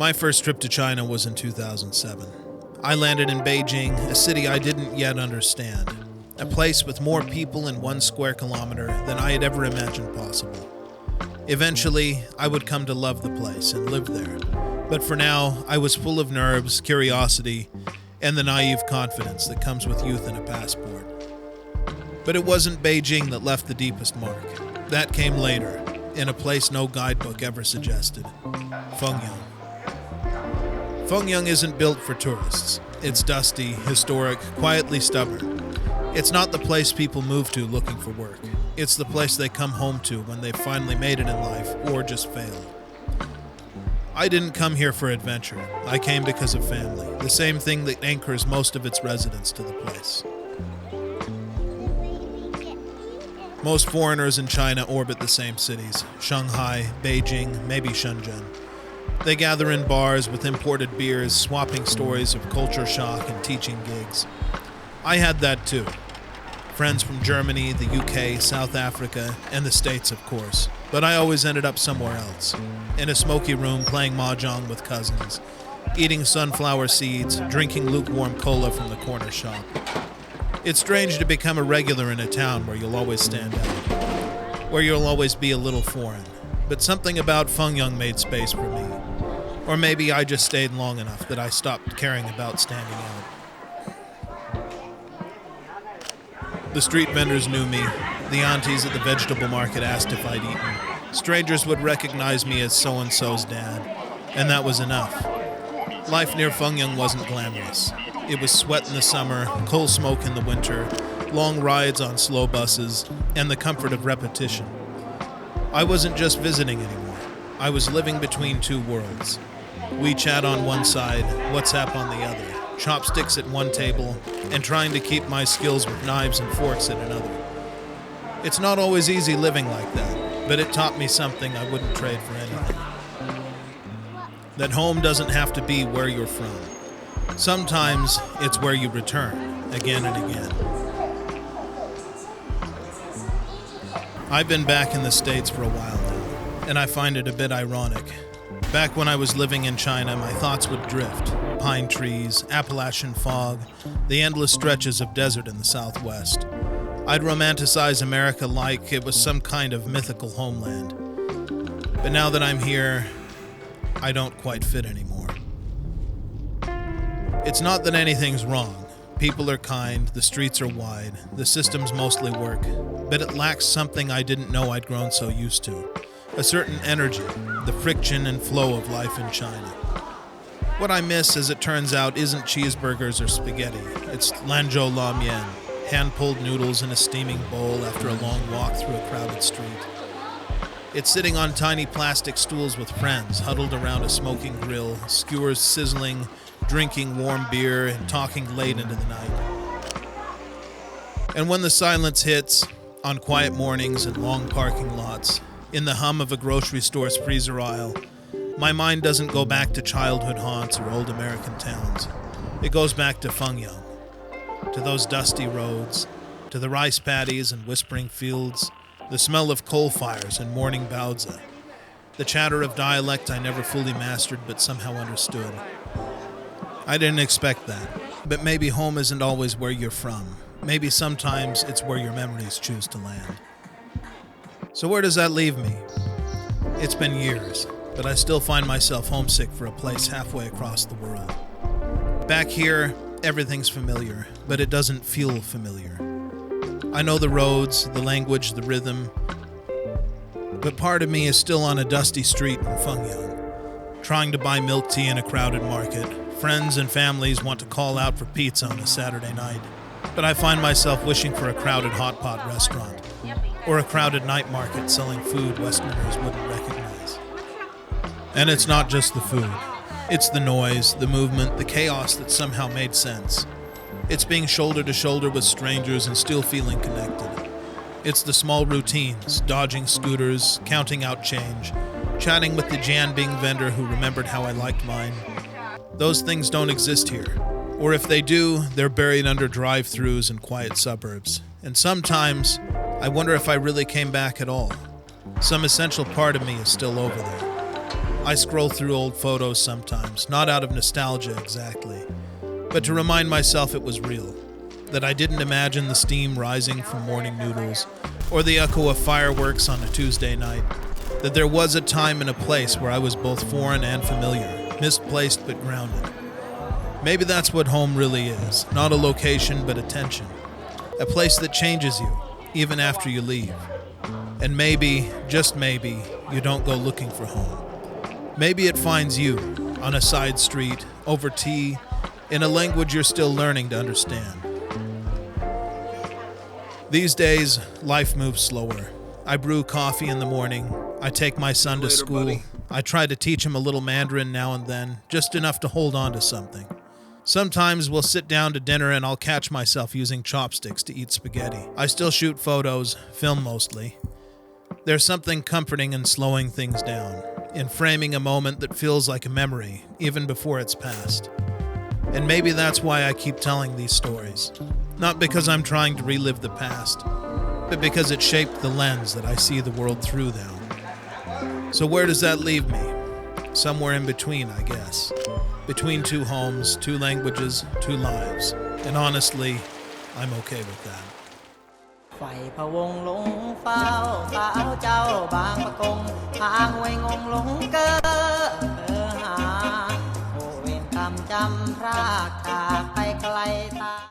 My first trip to China was in 2007. I landed in Beijing, a city I didn't yet understand. A place with more people in 1 square kilometer than I had ever imagined possible. Eventually, I would come to love the place and live there. But for now, I was full of nerves, curiosity, and the naive confidence that comes with youth and a passport. But it wasn't Beijing that left the deepest mark. That came later, in a place no guidebook ever suggested. Fengyang. Fengyang isn't built for tourists. It's dusty, historic, quietly stubborn. It's not the place people move to looking for work. It's the place they come home to when they've finally made it in life or just failed. I didn't come here for adventure. I came because of family, the same thing that anchors most of its residents to the place. Most foreigners in China orbit the same cities: Shanghai, Beijing, maybe Shenzhen. They gather in bars with imported beers, swapping stories of culture shock and teaching gigs. I had that too. Friends from Germany, the UK, South Africa, and the States, of course. But I always ended up somewhere else. In a smoky room playing mahjong with cousins, eating sunflower seeds, drinking lukewarm cola from the corner shop. It's strange to become a regular in a town where you'll always stand out, where you'll always be a little foreign. But something about Fengyang made space for me. Or maybe I just stayed long enough that I stopped caring about standing out. The street vendors knew me. The aunties at the vegetable market asked if I'd eaten. Strangers would recognize me as so-and-so's dad, and that was enough. Life near Fengyang wasn't glamorous. It was sweat in the summer, coal smoke in the winter, long rides on slow buses, and the comfort of repetition. I wasn't just visiting anymore. I was living between two worlds. WeChat on one side, WhatsApp on the other. Chopsticks at one table, and trying to keep my skills with knives and forks at another. It's not always easy living like that, but it taught me something I wouldn't trade for anything. That home doesn't have to be where you're from. Sometimes it's where you return, again and again. I've been back in the States for a while now, and I find it a bit ironic. Back when I was living in China, my thoughts would drift. Pine trees, Appalachian fog, the endless stretches of desert in the Southwest. I'd romanticize America like it was some kind of mythical homeland. But now that I'm here, I don't quite fit anymore. It's not that anything's wrong. People are kind, the streets are wide, the systems mostly work, but it lacks something I didn't know I'd grown so used to. A certain energy, the friction and flow of life in China. What I miss, as it turns out, isn't cheeseburgers or spaghetti. It's lanzhou la mian, hand-pulled noodles in a steaming bowl after a long walk through a crowded street. It's sitting on tiny plastic stools with friends, huddled around a smoking grill, skewers sizzling, drinking warm beer, and talking late into the night. And when the silence hits, on quiet mornings and long parking lots, in the hum of a grocery store's freezer aisle, my mind doesn't go back to childhood haunts or old American towns. It goes back to Fengyang, to those dusty roads, to the rice paddies and whispering fields, the smell of coal fires and morning baozi, the chatter of dialect I never fully mastered but somehow understood. I didn't expect that, but maybe home isn't always where you're from. Maybe sometimes it's where your memories choose to land. So where does that leave me? It's been years, but I still find myself homesick for a place halfway across the world. Back here, everything's familiar, but it doesn't feel familiar. I know the roads, the language, the rhythm, but part of me is still on a dusty street in Fengyang, trying to buy milk tea in a crowded market. Friends and families want to call out for pizza on a Saturday night, but I find myself wishing for a crowded hot pot restaurant, or a crowded night market selling food Westerners wouldn't recognize. And it's not just the food. It's the noise, the movement, the chaos that somehow made sense. It's being shoulder to shoulder with strangers and still feeling connected. It's the small routines, dodging scooters, counting out change, chatting with the Jianbing vendor who remembered how I liked mine. Those things don't exist here. Or if they do, they're buried under drive-thrus and quiet suburbs. And sometimes, I wonder if I really came back at all. Some essential part of me is still over there. I scroll through old photos sometimes, not out of nostalgia exactly, but to remind myself it was real, that I didn't imagine the steam rising from morning noodles, or the echo of fireworks on a Tuesday night, that there was a time and a place where I was both foreign and familiar, misplaced but grounded. Maybe that's what home really is, not a location but attention, a place that changes you, even after you leave. And maybe, just maybe, you don't go looking for home. Maybe it finds you, on a side street, over tea, in a language you're still learning to understand. These days, life moves slower. I brew coffee in the morning. I take my son to school. Buddy. I try to teach him a little Mandarin now and then, just enough to hold on to something. Sometimes we'll sit down to dinner and I'll catch myself using chopsticks to eat spaghetti. I still shoot photos, film mostly. There's something comforting in slowing things down, in framing a moment that feels like a memory, even before it's passed. And maybe that's why I keep telling these stories. Not because I'm trying to relive the past, but because it shaped the lens that I see the world through now. So where does that leave me? Somewhere in between, I guess. Between two homes, two languages, two lives. And honestly, I'm okay with that. ไฟพะวงหลงเฝ้าสาวเจ้าบางประกงทางห้วยงงหลงเกิน